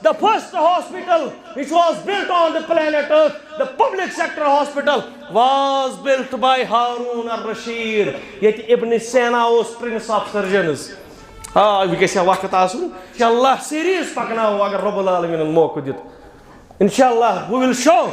The first hospital which was built on the planet Earth, the public sector hospital, was built by Harun al-Rashid. Yet Ibn Sina was prince of surgeons. We can say waqt asun. Inshallah, series pakna agar Rabbul Alamin al-mawqu dit. Inshallah, we will show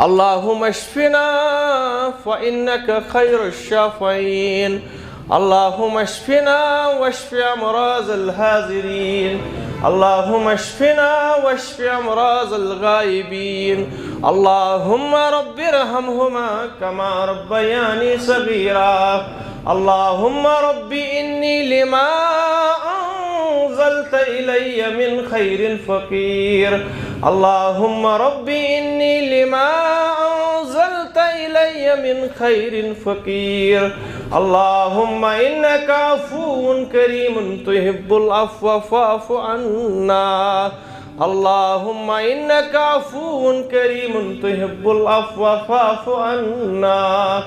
اللهم اشفنا فإنك خير الشافعين. اللهم اشفنا واشف أمراض الحاضرين. اللهم اشفنا واشف أمراض الغائبين. اللهم رب ارحمهما كما ربياني صغيرا. اللهم رب إني لما أنزلت إلي من خير فقير. اللهم رب إني لما أنزلت إلي من خير فقير. اللهم إنك عفو كريم تحب العفو فاعف عنا. اللهم إنك عفو كريم تحب العفو فاعف عنا.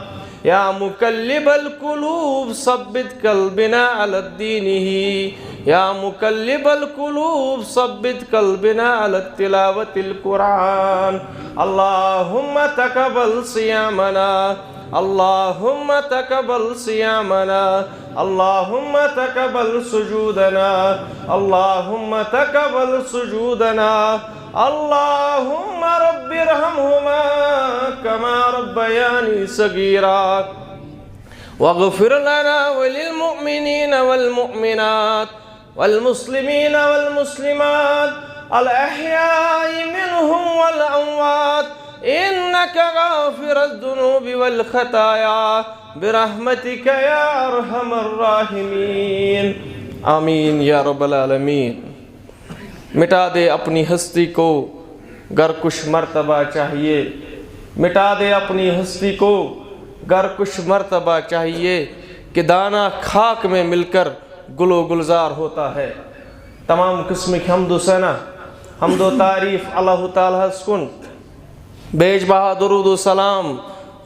يا مقلب القلوب ثبت قلبنا على دينه. يا مقلب القلوب ثبت قلبنا على تلاوة القرآن. اللهم تقبل صيامنا. اللهم تقبل صيامنا. اللهم تقبل سجودنا. اللهم تقبل سجودنا. اللهم رب ارحمهما كما ربياني صغيرا. واغفر لنا وللمؤمنين والمؤمنات والمسلمين والمسلمات الأحياء منهم والأموات إنك غافر الذنوب والخطايا برحمتك يا أرحم الراحمين. آمین یا رب العالمین. مٹا دے اپنی ہستی کو گر کچھ مرتبہ چاہیے. مٹا دے اپنی ہستی کو گر کچھ مرتبہ چاہیے کہ دانہ خاک میں مل کر گل و گلزار ہوتا ہے. تمام قسم کی حمد و ثنا حمد و تعریف اللہ تعالیٰ کن. بیج بہا درود و سلام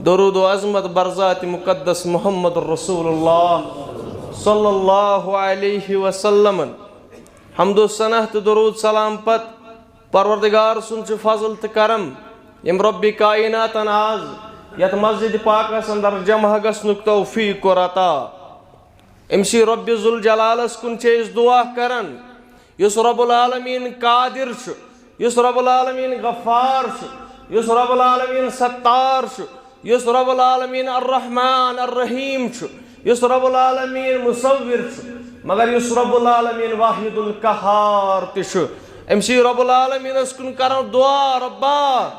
درود و عظمت برذات مقدس محمد رسول اللہ صلی اللہ علیہ وسلم. حمد و ثنا تو درود سلام پت پروردگار سن چھ فضل تو کرم یم رب کائنات آز یت مسجد پاکس اندر جمع گژھنُک توفیق اور عطا. امسی رب ذوالجلالس کن چھ اس دعا کرن یس رب العالمین قادر چھ، یس رب العالمین غفار چھ، یس رب العالمین ستار چھ، یس رب العالمین الرحمن الرحیم چھ، یس رب العالمین مصور چھ، مگر یس رب العالمین واحد القہار تش. امسی رب العالمین اس کن کرن دعا ربا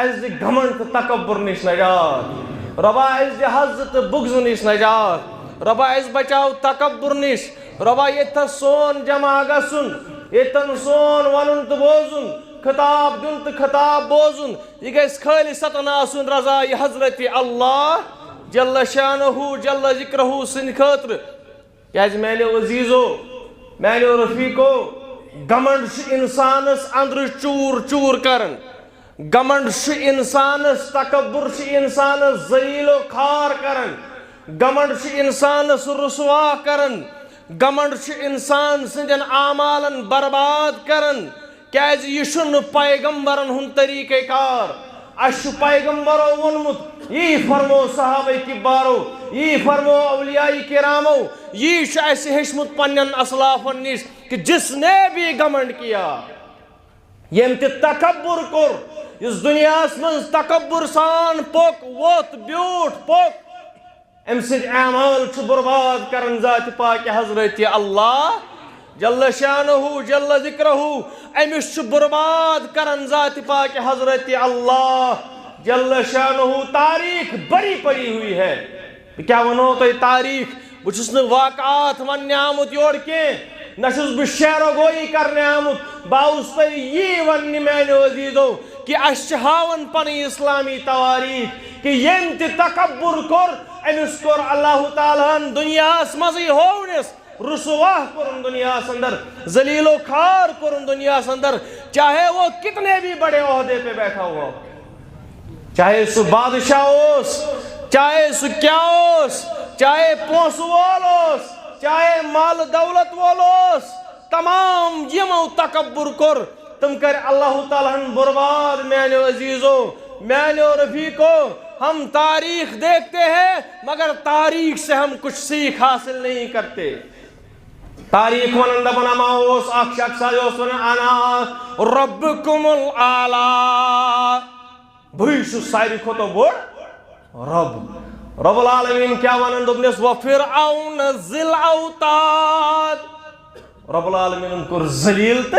از دی گھمنڈ تکبر نش نجات. ربا از دی حضرت بغض نش نجات. ربا از بچاو تکبر نش. ربا یتھا سون جمع گسن یتن سون ونن تو بوزن خطاب دن تو خطاب بوزن یہ گیس خالی ستن آسن رضائی حضرت اللہ جل شانہ جل ذکرہ سن خاطر. کیاز میلے عزیزو میلے رفیقو گمنڈ چھ انسانس اندر چور چور کرن. گمنڈ چھ انسانس تکبر چھ انسانس ذلیل و خار کرن. گمنڈ چھ انسانس رسوا کرن. گمنڈ چھ انسان سندن اعمالن برباد کرن. کیاز یہ چھن پیغمبرن ہن طریقہ کار. اش پیغمبرو ونمت یہ فرمو صحابہ کبارو یہ فرمو اولیاء کرامو یہ چھ اس ہشمت پنن اسلافن نش کہ جس نے بھی گمنڈ کیا یم تہ تکبر کور اس دنیا من تکبر سان پوک ووت بیوٹ پوک ام سند اعمال چھ برباد کرن ذات پاک حضرت اللہ جل شانہ جل ذکرہ. امس چھ برباد کرن ذات پاک حضرت اللہ جل شانہ. تاریخ بڑی پڑی ہوئی ہے. کیا ونو تو تاریخ بچس نہ واقعات ون آمت یور کی نہ چھس بہ شعر و گوئی کرنے آمت. باوس تو یہ ون میانو عزیزو کہ اس چھ ہاون پن اسلامی تواریخ کہ یم تہ تکبر کور امس کور اللہ تعالیٰ دنیاس مزی ہونس رسواہ کرن دنیا اندر ذلیل و خار کرن دنیا اندر. چاہے وہ کتنے بھی بڑے عہدے پہ بیٹھا ہوا، چاہے سو بادشاہ ہوس، چاہے سو کیا ہوس، چاہے پونس وولوس، چاہے مال دولت وولوس، تمام یمو تکبر کر تم کر اللہ تعالیٰ برباد. میانو عزیزو میانو رفیقو ہم تاریخ دیکھتے ہیں مگر تاریخ سے ہم کچھ سیکھ حاصل نہیں کرتے. تاریخ ونن دپن اما اوس اخ شخص اوس ونن انا ربکم الاعلی بھئی ساری کھوتو بوڑ رب العالمین کیا ونن دوپنس وفرعون ذی الاوتاد رب العالمین کور ذلیل تو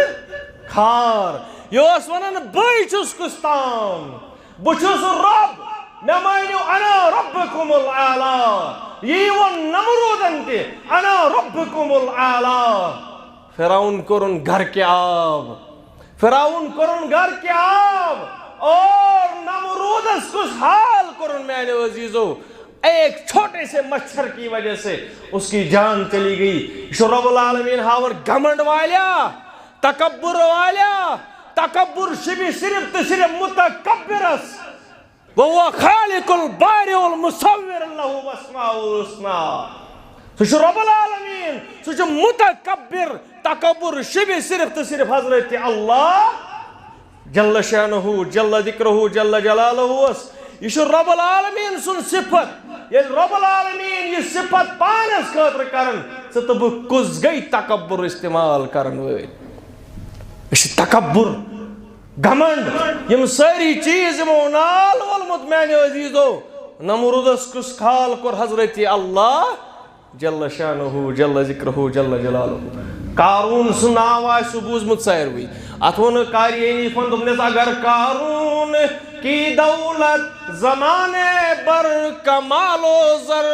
کھار یہ ونان بھئی کستام بچھس رب مے مانیو انا ربکم الاعلی یہ ون نمرودن تے انا ربکم الاعلی فرعون کرن گھر کے آب فرعون کرن گھر کے آب اور نمرودس کس حال کرن میانے عزیزو ایک چھوٹے سے مچھر کی وجہ سے اس کی جان چلی گئی رب العالمین ہاور گھمنڈ والیا تکبر والیا تکبر شبی صرف تو صرف متکبرس وهو خالق البارئ المصور له اسماء الحسنى سو رب العالمین سو متکبر تکبر شبی صرف تو صرف حضرت اللہ جل شانہ جل ذکرہ جل جلالہ یہ رب العالمین سن صفت یہ رب العالمین یہ صفت پانس خاطر کرن ژٕ تہٕ بہٕ کُس گئی تکبر استعمال کرن وٲلۍ یہ تکبر گھمنڈ یم ساری چیز یمو نال وولمت میانے عزیزو نمرودس کس کھال کور حضرت اللہ جل شانہ جل ذکرہ جل جلالہ قارون سن ناو آسہِ بوٗزمُت ساروٕے اتھ ووٚن قاری فن دوٚپنس اگر قارون کی دولت زمانے بر کمال و زر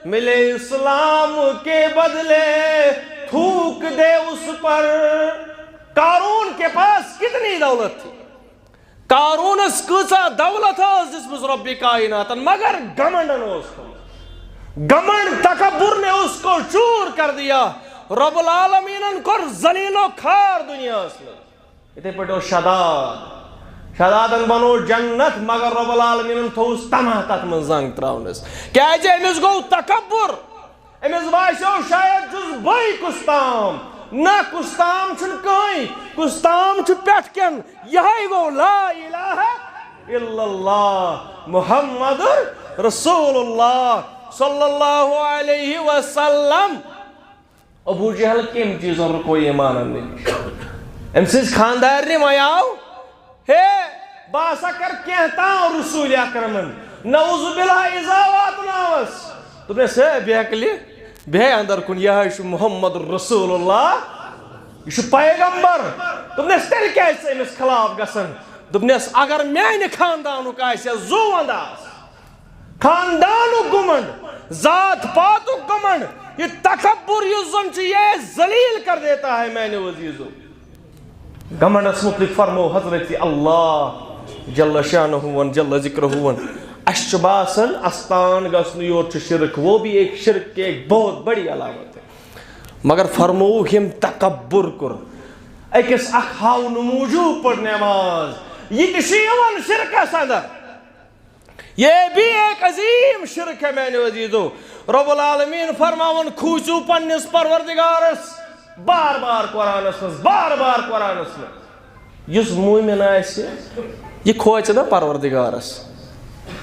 ملے اسلام کے بدلے تھوک دے اس پر قارون کے پاس کتنی دولت تھی قارونس کیسا دولت جس میں رب کائنات مگر گھمنڈن اس کو گھمنڈ تکبر نے اس کو چور کر دیا رب العالمین کو ذلیل و کھار دنیا میں اتنے پٹو شدادن بنو جنت مگر رب العالمین تھوس تمہ تک من زنگ تراونس کیا امس گو تکبر امس باسیو شاید جز بھئی کستام نہ کستام چھن کہیں کستام چھ پیٹھ کن یہی گو لا الہ الا اللہ محمد رسول اللہ صلی اللہ علیہ وسلم ابو جہل کم چیزوں پر کوئی ایمان نہیں ام سز خاندار نے میاو ہے باسا کر کہتا ہوں رسول اکرمن نعوذ باللہ ازاوات ناوس تو نے سے بیکلی بے اندر کن یہ محمد رسول اللہ یہ پیغمبر تم نے تیل کیسے امس خلاف گسن دپنس اگر میانہ خاندانک آسہ زو انداز خاندانک گمنڈ ذات پاتک گمنڈ یہ تکبر یہ زن یہ ذلیل کر دیتا ہے میانے عزیزو گمنڈس متعلق فرمو حضرت اللہ جل شانہ جل ذکرہ اش باسن استان گسن یور شرک وہ بھی ایک شرک کی ایک بہت بڑی علامت ہے مگر فرمو ہم تکبر کر اکس اخ ہاو نموجو پر نماز یہ تشیون شرک صدر یہ بھی ایک عظیم شرک ہے میانے عزیزو رب العالمین فرماون کھوچو پنس پروردگارس بار بار قرآنس مز بار بار قرآنس مز یس مومن آسہ یہ کھوچ نا پروردگارس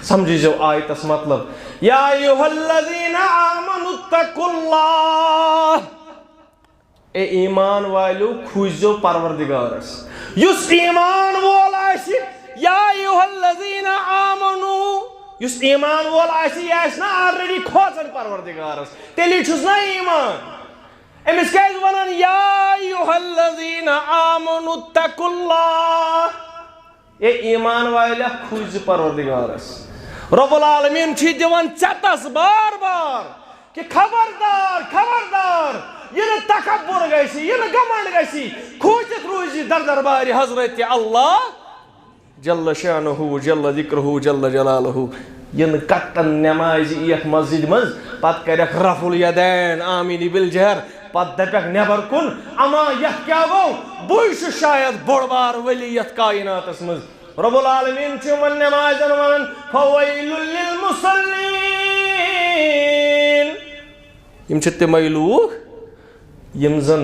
سمجھی جو آیتس مطلب یا ایوہ الذین آمنوا اتقوا اللہ اے ایمان والو کھوچو پروردگارس یس ایمان وول آسی یا ایوہ الذین آمنوا یس ایمان وول آسی یہ آس نا آلریڈی کھوچن پروردگارس تیلی چھس نا ایمان امس کیس ونان یا ایوہ الذین آمنوا اتقوا اللہ اے ایمان والا کھوچ پروردگارس رب العالمین چھ دیوان چتس بار بار کہ خبردار خبردار یہ تکبر گیسی یہ گمنڈ گیسی کھوچت روزی در دربار حضرت اللہ جل شانہ جل ذکرہ جل جلالہ یہ کتن نماز ایک مسجد مز پت کرک رفع الیدین آمین بالجہر پت دپک نبر کن اما یہ کیا گو بوش شاید بڑ بار ولیت کائنات مز رب العالمین چمن نمازن ون فویل للمصلین یم چھ تمے لوگ یم زن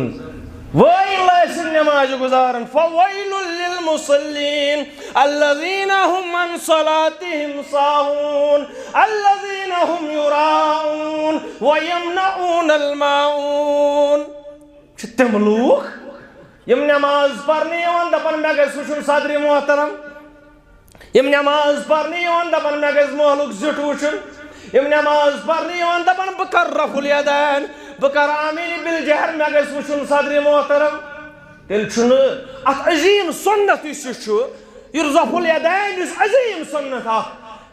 ویل اسن نماز گزارن فویل للمصلین الذین هم عن صلاتهم ساہون الذین هم یراؤون ویمنعون الماعون چھ تم لوگ یم نماز پرنے ون دپن مے گژھِ وچھن صدر محترم یم نماز پرنے یوان دپان مے گژھِ محلُک زیُٹھ وٕچھُن یم نماز پرنے یوان دپان بہٕ کر رفع الیدین بہٕ کر آمین بالجہر مے گژھِ وٕچھُن صدر محترم تیٚلہِ چھُنہٕ اتھ عظیٖم سُنت یُس یہِ چھُ یہِ رفع الیدین یُس عظیٖم سُنت اکھ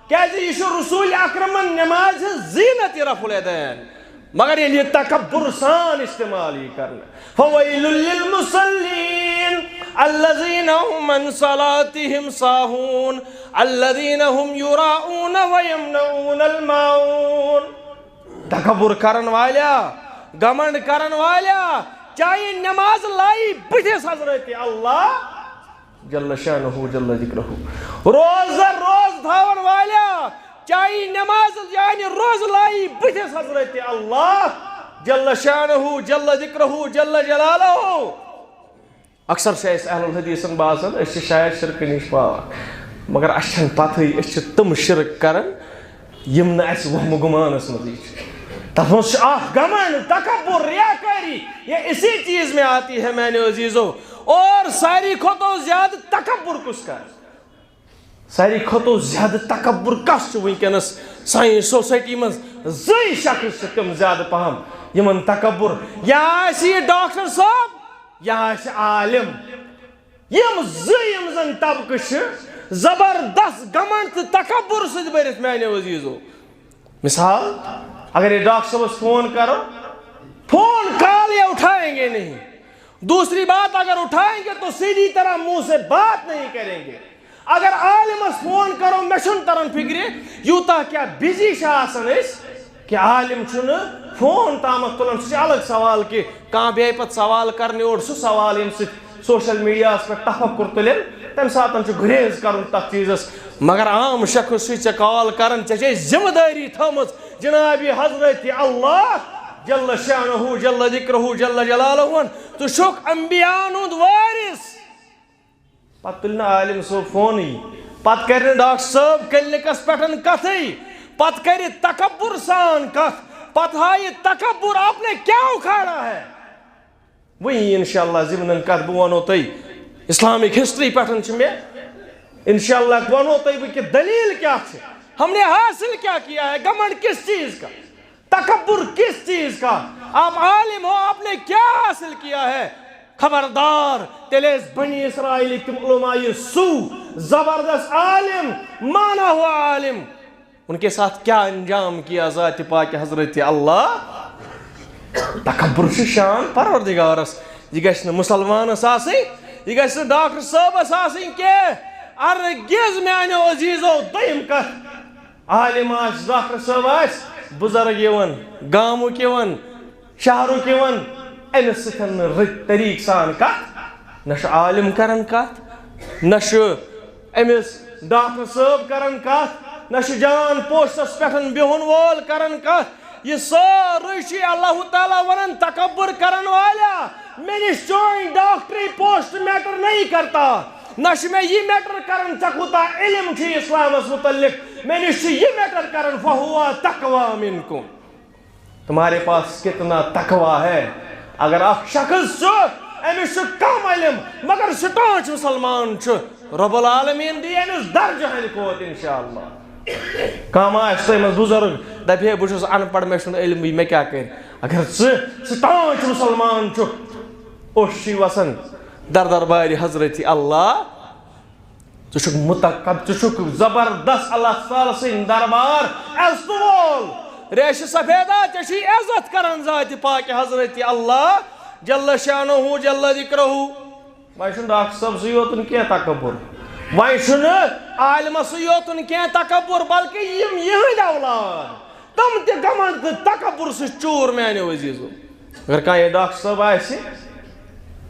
کیازِ یہِ چھُ رسول اکرمن نماز ہٕنٛز زیٖنت یہِ رفع الیدین مگر ییٚلہِ یہِ تکبر سان استعمال یی کرنہٕ فویل للمصلین الذین هم عن صلاتهم ساہون الذین هم یراؤون ویمنعون الماعون تکبر کرن والیا گمنڈ کرن والیا چاہے نماز لائی بٹھس حضرت اللہ جل شانہ جل ذکرہ روزہ روز تھاون والیا چاہے نماز یعنی روز لائی بٹھس حضرت اللہ جل شانہ جل ذکرہ جل جلالہ اکثر سے اہل الحدیث باسان اس شاید شرک نش پاک مگر اچھن پتہ اس تم شرک کرن یم نہ اس وہم گمانس مزید تفس گمن تکبر ریاکاری یہ اسی چیز میں آتی ہے میں نے عزیزو اور ساری کھوتو زیادہ تکبر کس کا ساری کھوتو زیادہ تکبر کس ونکس سائن سوسائٹی من زی شخص سے تم زیادہ پہم یمن تکبر یا اسی ڈاکٹر صاحب یا اسی عالم یم زیم زن طبقہ زبردست گمنڈ تکبر سے برت میں نے عزیزو مثال اگر یہ ڈاکٹر صاحب فون کرو فون کال یہ اٹھائیں گے نہیں دوسری بات اگر اٹھائیں گے تو سیدھی طرح منہ سے بات نہیں کریں گے اگر عالمس فون کرو مشن ترن فکری یوتا کیا بزی شاسن اس کہ عالم چھن فون تامت تلن سہ الگ سوال کہ کہاں بیائی پت سوال کرنے اور سہ سوال یم سے سوشل میڈیا پر تفکر تلن تم ساتن چھ گریز کرن تک چیزس مگر عام شخص سے کال کرن چھ ذمہ داری تھمت جناب حضرت اللہ جل شانہ جل ذکرہ جل جلالہ تو شک انبیاء ہند وارث پتہ تلنا عالم صاحب فونی پتہ کرنے ڈاکٹر صاحب کلینکس پٹھن کتھے پتہ کرے تکبر سان کت پتہ ہائی تکبر آپ نے کیا اکھاڑا ہے وہی انشاءاللہ ضمن کت بہ ونو تھی اسلامک ہسٹری پٹھن چھ میں انشاءاللہ ونو تھی بہ کہ دلیل کیا ہے ہم نے حاصل کیا کیا ہے گمنڈ کس چیز کا تکبر کس چیز کا آپ عالم ہو آپ نے کیا حاصل کیا ہے خبردار تیلیس بنی اسرائیل تم علماء سو زبردست عالم مانا ہوا عالم ان کے ساتھ کیا انجام کیا ذات پاک حضرت اللہ تکبر شان پروردگارس یہ گھس مسلمانس آسن یہ گھس ڈاکٹر صاحبس آسن کہ ارگز میانو عزیزو دیم کت عالم آس ڈاکٹر صاحب آس بزرگ یون گامک یون شہرک یون امس سن رت طریق سان کت نہ عالم کرن کت نہ امس ڈاکٹر صاحب کرن کت نہ جان پوسٹس پٹھن بہن وول کرن کت یہ سوری اللہ تعالیٰ ونن تکبر کرن والا میں نش چون ڈاکٹری پوسٹ میٹر نہیں کرتا نہ میں یہ میٹر کرن چکوتا علم چھ اسلامس متعلق میں نش یہ میٹر کرن فہوا تقوی منکم تمہارے پاس کتنا تقوی ہے اگر آپ شخص چھو امس کم علم مگر سٹانچ مسلمان چھو رب العالمین دی امس درجہ ہلکوت انشاءاللہ کم آس تم بزرگ دپے بہت ان پڑھ مے علم میں کیا کر اگر سٹانچ مسلمان چھو اوش وسن در دربار حضرت اللہ ژٕ متکب ژٕ زبردست اللہ تعالیٰ سن دربار وول ریش سفیدہ ژےٚ عزت کران ذات پاک حضرت اللہ جل شانہ جل ذکرہ وۄنۍ ڈاکٹر صاحب سی یوتن کی تکبر وۄنۍ عالمس یوتن کی تکبر بلکہ یم یہند اولاد تم تہ گمنڈ تکبر سے چور میانو عزیزو اگر کانٛہہ ڈاکٹر صاحب آسہِ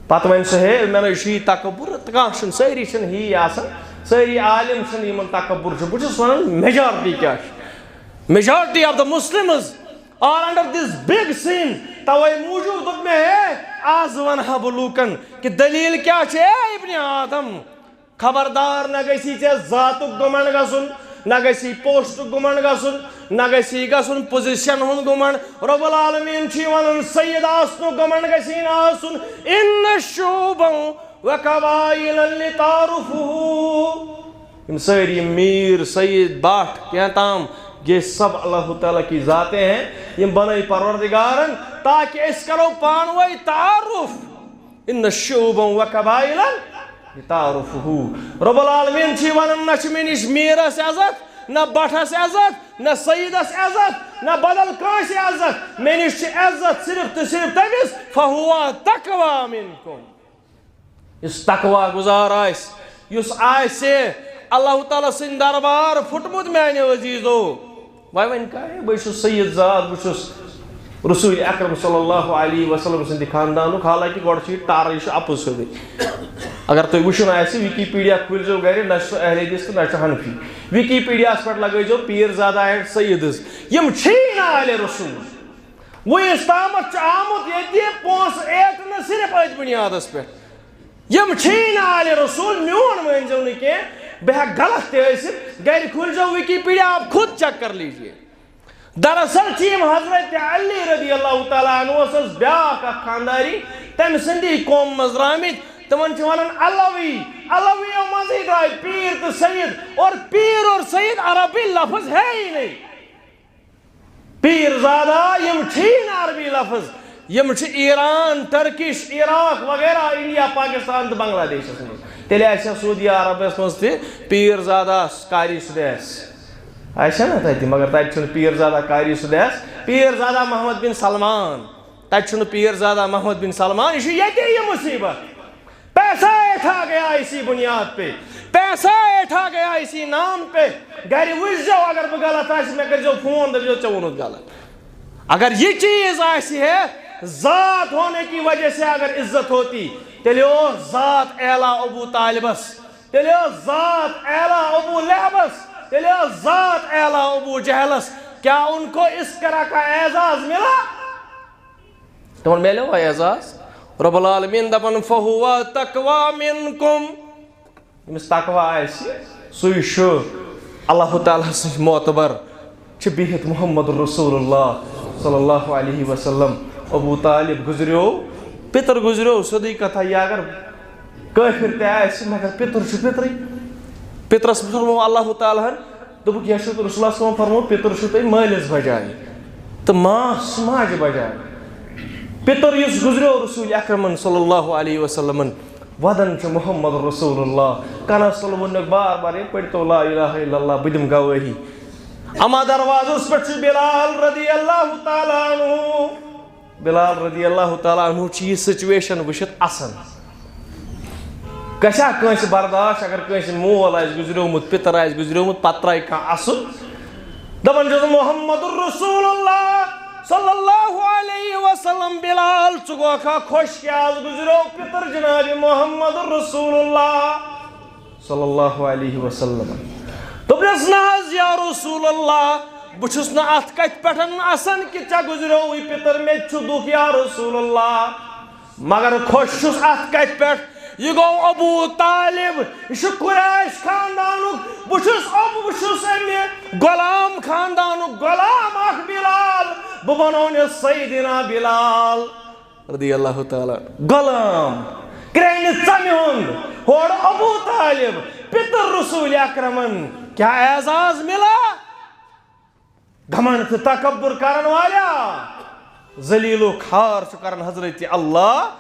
پتہ ون سہ ہے میں یہ تکبر کھانا ساری ہی آسان ساری عالم یمن تکبر بہت ونان میجارٹی کیا majority of the Muslims are under this big sin توے موجود دپ میں ہے آز ونہا بہ لوکن کہ دلیل کیا ہے ابن آدم خبردار نہ گژھی ژےٚ ذاتک گمنڈ گژھُن نہ گژھی پوسٹک گمنڈ گژھُن نہ گژھی گژھُن پوزیشن ہُنٛد گمنڈ رب العالمین چھ ونان سید آسنُک گمنڈ گژھی نہٕ آسُن ان شعوبا وقبائل لتعارفوا یم ساری میر سید بٹ کیا تام یہ سب اللہ تعالیٰ کی ذاتیں ہیں یم بنائی پروردگارن تاکہ اس کرو پانوئی تعارف ان شعوبا و قبائلا تعارفہو رب العالمین چھی ونن نہ چھ منش میرس عزت نہ بٹھس عزت نہ سیدس عزت نہ بدل کانس عزت منش چھ عزت صرف تو صرف تمس فہوا تقوی منکم اس تقوی گزار آس یس آسہ اللہ تعالیٰ سن دربار پھٹمت میانہ عزیزو ون بہت سید ذات بہت رسول اکرم صلی اللہ علیہ وسلم سند خاندان حالانکہ گوڑ ٹار یہ اپز سیودے اگر تھی وچن وکیپیڈیا کھلزو گھر نہ اہل حدیث تو نہ حنفی وکیپیڈیا پہ لگو پیر زادہ اینڈ سید یم آل رسول ونس تامت آمت یہ پونس ایٹ نہ صرف ات بنیادس پہ یم آل رسول میون ونزو نا کی بہ غلط تیست گھر کھلزو وکیپیڈیا آپ خود چیک کر لیجئے دراصل چیم حضرت علی رضی اللہ تعالیٰ عنہ بیاکھ خانداری تم سندی قوم مز درامت تمن ونان علوی علویو مزے درائے پیر تو سید اور پیر اور سید عربی لفظ ہے ہی نہیں پیر زادہ یم عربی لفظ یم ایران ترکش عراق وغیرہ انڈیا پاکستان تو بنگلہ دیش تیل سعودی عربس مز تہ پیر زادہ قاری سدیس آسا نا تتہ مگر تتہ پیر زادہ قاری سدیس پیر زادہ محمد بن سلمان تتہ پیر زادہ محمد بن سلمان یہ مصیبت پیسہ اٹھا گیا اسی بنیاد پہ پیسہ اٹھا گیا اسی نام پہ گھر وچ جاؤ اگر بہ غلط آس میں کرو فون دپو ژے وونت غلط اگر یہ چیز آسی ہے ذات ہونے کی وجہ سے اگر عزت ہوتی تیلے ذات اعلیٰ ابو طالبس تیلے ذات اعلیٰ ابو لہبس تیلے ذات اعلیٰ ابو جہلس کیا ان کو اس طرح کا اعزاز ملا تمہیں ملے وہ اعزاز رب العالمین دپن فہوا تقوی منکم یمس تقوی آسی سوی شو اللہ تعالیٰ سن معتبر چھ بہت محمد رسول اللہ صلی اللہ علیہ وسلم ابو طالب گزریو پتر گزریو سیدھی کتھا یہ اگر کافر تہ آسہ مگر پتر چھ پترے پترس فرمو اللہ تعالیٰ دوپک یہ رسول اللہ صلی اللہ علیہ وسلم فرمو پتر چھ تہ مالس بجائے تو ماس ماج بجائے پتر یس گزریو رسول اکرم صلی اللہ علیہ وسلم ودن چھ محمد رسول اللہ کنا صلی ونک بار بار پڑھتو لا الہ الا اللہ بدم گواہی اما دروازس پہ بلال رضی اللہ تعالیٰ عنہ بلال رضی اللہ تعالیٰ عنہ یہ سچویشن وچھت اسن گژھا کٲنٛسہِ برداشت اگر کٲنٛسہِ مول آسہِ گزریومُت پتر آسہِ گزریومُت پتہٕ ترایہِ کانٛہہ اصل دپان چھُس محمد رسول اللہ صلی اللہ علیہ وسلم بلال ژٕ گوکھا خۄش کہِ آز گزریو پتر جناب محمد رسول اللہ صلی اللہ علیہ وسلم دوٚپنس نہ حظ یا رسول اللہ بہٕ چھُس نہٕ اتھ کتھِ پٮ۪ٹھ اسان کہ ژےٚ گزریووٕے پتر مےٚ تہِ چھُ دُکھ یا رسول اللہ مگر خۄش چھُس اتھ کتھِ پٮ۪ٹھ یہ گو ابو طالب یہ قریش خاندانک بہ چھس امہ غلام خاندانک غلام اخ بلال بہ بنونس سیدنا بلال رضی اللہ تعالی غلام کرینہ ژمہ ہند ہور ابو طالب پتر رسول اکرمن کیا اعزاز ملا گھمنڈ تکبر کرن والا ذلیل و خوار چھ کرن حضرت اللہ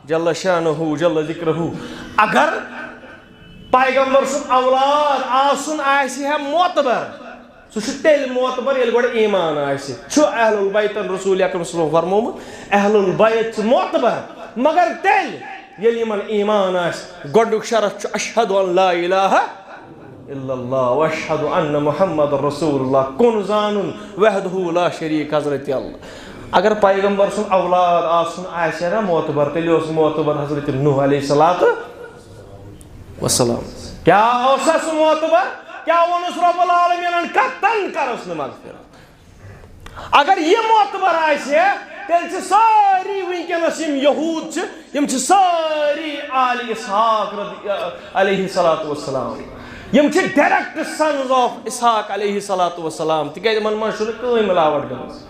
جل شانہ جل ذکرہ اگر پیغمبر سن اولاد آسن آسی ہے معتبر سہ تیل معتبر یل گوڑ ایمان آسی چھ اہل البیت رسول اکرم صلی اللہ علیہ وسلم فرمومت اہل البیت معتبر مگر تیل یل یمن ایمان آس گوڑک شرط چھ اشہد ان لا الہ الا اللہ واشہد ان محمد رسول اللہ کن زانن وحدہ لا شریک حضرت اللہ اگر پیغمبر سن اولاد آسن آسہ نا معتبر تیل اس معتبر حضرت نوح علیہ الصلوۃ والسلام کیا اوسس معتبر کیا ونس رب العالمین کتن کرس مغفرت اگر یہ معتبر آسہ تیل چھ ساری ونکس یم یہود چھ یم چھ ساری آل اسحاق علیہ الصلوۃ والسلام یم چھ ڈائریکٹ سنز آف اسحاق علیہ الصلوۃ والسلام تکیاز من من چھ کوئی ملاوٹ گمز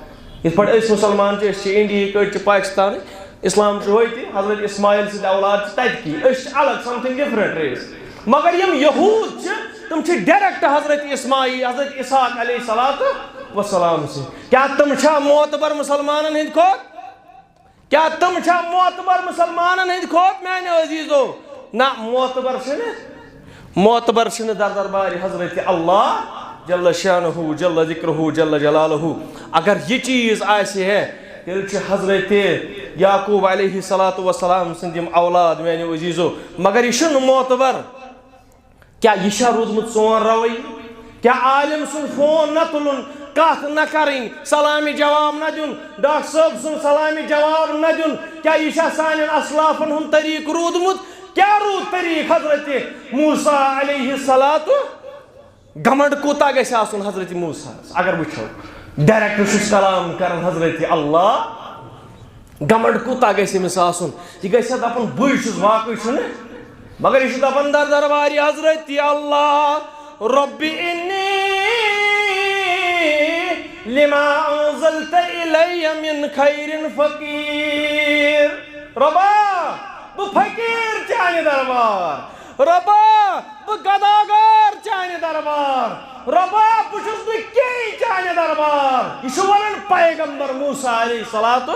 یہ پڑھ اس مسلمان چھ انڈیا کٹ چھ پاکستان اسلام چھ ہوئی حضرت اسماعیل سد اولاد تت کی اس الگ سم تھنگ ڈفرنٹ ریس مگر یم یہود چھ تم چھ ڈائریکٹ حضرت اسماعیل حضرت اسحاق علیہ السلام سے. کیا تم چھا معتبر مسلمانن ہند کھوت؟ کیا تم چھا معتبر مسلمانن ہند کھوت میانہ عزیزو؟ نہ معتبر چھن در دربار حضرت اللہ جل شانہ جل ذکرہ جل جلالہ. اگر یہ چیز آسہ ہے تیل چھ حضرت یعقوب علیہ السلام سندیم اولاد میانہ عزیزو. مگر یہ چھن معتبر. کیا یہ چھا روزمت سون روی؟ کیا عالم سن فون نہ تلن، کت نہ کریں، سلامی جواب نہ دن، ڈاکٹر صاحب سن سلامی جواب نہ دن؟ کیا یہ چھا سانین اسلافن ہن طریق رودمت؟ کیا رود طریق حضرت موسیٰ علیہ السلام؟ گمنڈ کوتا گژھِ آسن حضرت موسیٰ اگر وچھو ڈائریکٹ چھُس کلام کرن حضرت اللہ. گمنڈ کوتا گژھِ أمِس آسن؟ یہ گژھِ دپن بٕے چھُس واقعی چھُنہٕ، مگر یہ چھُ دپن در دربار حضرت اللہ رب انی لما انزلت الی من خیر فقیر. ربا بہ فقیر چانہ دربار، ربا بہ گداگار چانہ دربار، ربا بہ چھُس نہٕ کینٛہہ چانہ دربار. یہ چھُ ونان پیغمبر موسیٰ علیہ السلام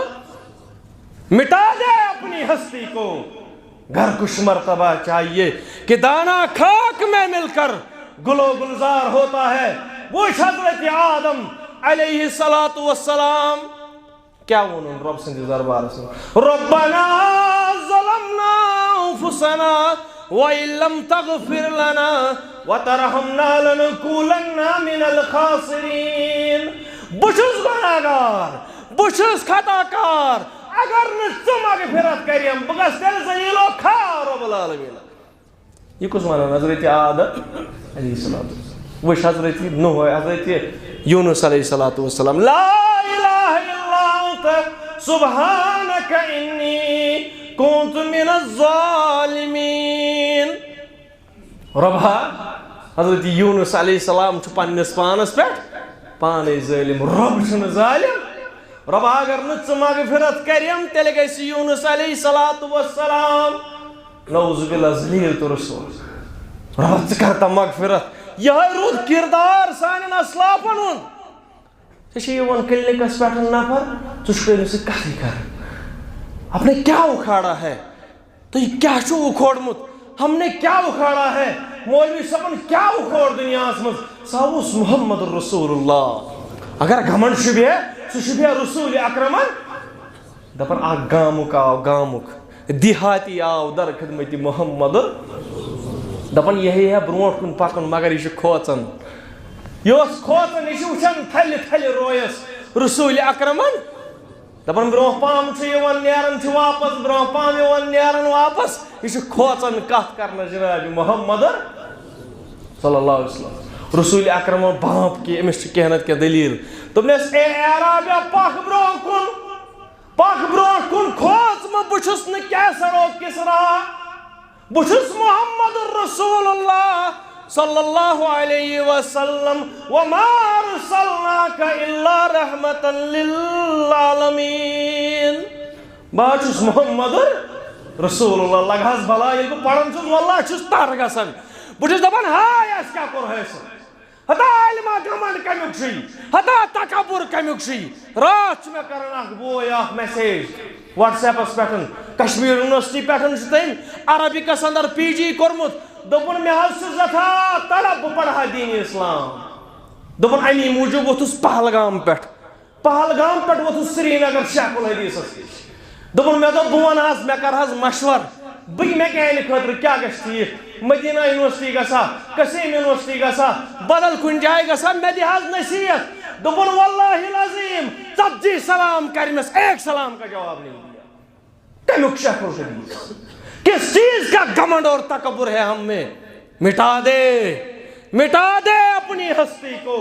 مٹا دے اپنی ہستی کو. گھر کچھ مرتبہ چاہیے کہ دانا خاک میں مل کر گل و گلزار ہوتا ہے. وہ حضرت آدم علیہ السلام کیا ونن رب سندس دربار سے؟ ربنا ظلمنا انفسنا وان لم تغفر لنا وترحمنا لنكونن من الخاسرین. بچھس گناہگار، بچھس خطا کار، اگر ژٕ مغفرت کریم بہ گژھٕ تیٚلہِ ذلیل و خوار رب العالمین. یہ کس ونان حضرت آدم علیہ السلام. وچھ حضرت نوح، حضرت یونس علیہ السلام. لا الہ الا انت سبحانک انی کنت من الظالمین. ربا حضرت یونس علیہ السلام چھ پننس پانس پہ پانے ظالم. رب چھنہ ظالم. ربا اگر نہ ژٕ مغفرت کریم تیٚلہِ گژھِ یونس علیہ السلام نعوذ باللہ ذلیل تو رسول. ربا ژٕ کر تا مغفرت. یہ رود کردار سانین اسلافن ہند. ژےٚ کلینکس پہ نفر ژٕ چھُکھ أمِس سۭتۍ کتھٕے کران. آپ نے کیا اکھاڑا ہے؟ تُہۍ کیٛاہ چھُو اکھوڑمُت؟ ہم نے کیا اکھاڑا ہے؟ مولوی صاحبن کیا اکھوڑ دنیاہس منٛز؟ سُہ اوس محمد رسول اللہ. اگر گھمنڈ شوبہِ سُہ شوبہِ رسول اکرمن. دپن اکھ گامُک آو گامُک دیہاتی آو در خدمت محمد. دپن یہ ہے برونٹ کن پکن مگر یہ کھوژان. یہ کھوژان، یہ وچھان تھلہِ تھلہِ رویس رسول اکرمن. دپن برو پام نیران واپس، برو پام نیران واپس. یہ کھوژان کتھ کرنا جناب محمد صلی اللہ علیہ وسلم. رسول اکرم بانپ کہ امس کینٛہہ نتہٕ کینٛہہ دلیل. دوٚپنس اے اعرابیا پک برونٛٹھ کُن، پک برونٛٹھ کُن، کھوژ مہ. بہٕ چھُس نہٕ کیسر و کسرا، بہٕ چھُس محمد رسول اللہ صلی اللہ علیہ وسلم. وما ارسلناک الا رحمۃ للعالمین. بہٕ چھُس محمد رسول اللہ. لگہس بلا ییٚلہِ بہٕ پران چھُس واللہ چھُس تر گژھان. بہٕ چھُس دپان ہاے اَسہِ کیٛاہ کوٚر حٲصِل؟ ہتا علما گمنڈ کمیُک چھُے، ہتا تکبر کمیُک چھُے. رات چھُ مےٚ کران اکھ بوے اکھ میسیج واٹس ایپس پٮ۪ٹھ، کشمیٖر یونیورسٹی پٮ۪ٹھ چھُ تٔمۍ عربکس اندر پی جی کوٚرمُت. دوٚپُن مےٚ حظ چھُ زَتھا طلب بہٕ پرٕ ہا دیٖنِ اسلام. دوٚپُن امی موٗجوٗب ووٚتھُس پہلگام پٮ۪ٹھ، پہلگام پٮ۪ٹھ ووٚتھُس سرینگر شیخ الحدیثس نِش. دوٚپُن مےٚ دوٚپ بہٕ وَنہٕ حظ مےٚ کر حظ مشور، بہٕ مےٚ کیٛانہِ خٲطرٕ کیٛاہ گژھِ ٹھیٖک؟ مدینہ یونیورسٹی گژھا، قسیم یونیورسٹی گژھا، بدل کُنہِ جایہِ گژھا، مےٚ دِ حظ نصیحت. دوٚپُن واللہ العظیم 40 سلام کرمس، ایک سلام کا جواب نہیں دیا. کمیُک شیخ الحدیث؟ کس چیز کا گھمنڈ اور تکبر ہے ہم میں؟ مٹا دے، مٹا دے اپنی ہستی کو.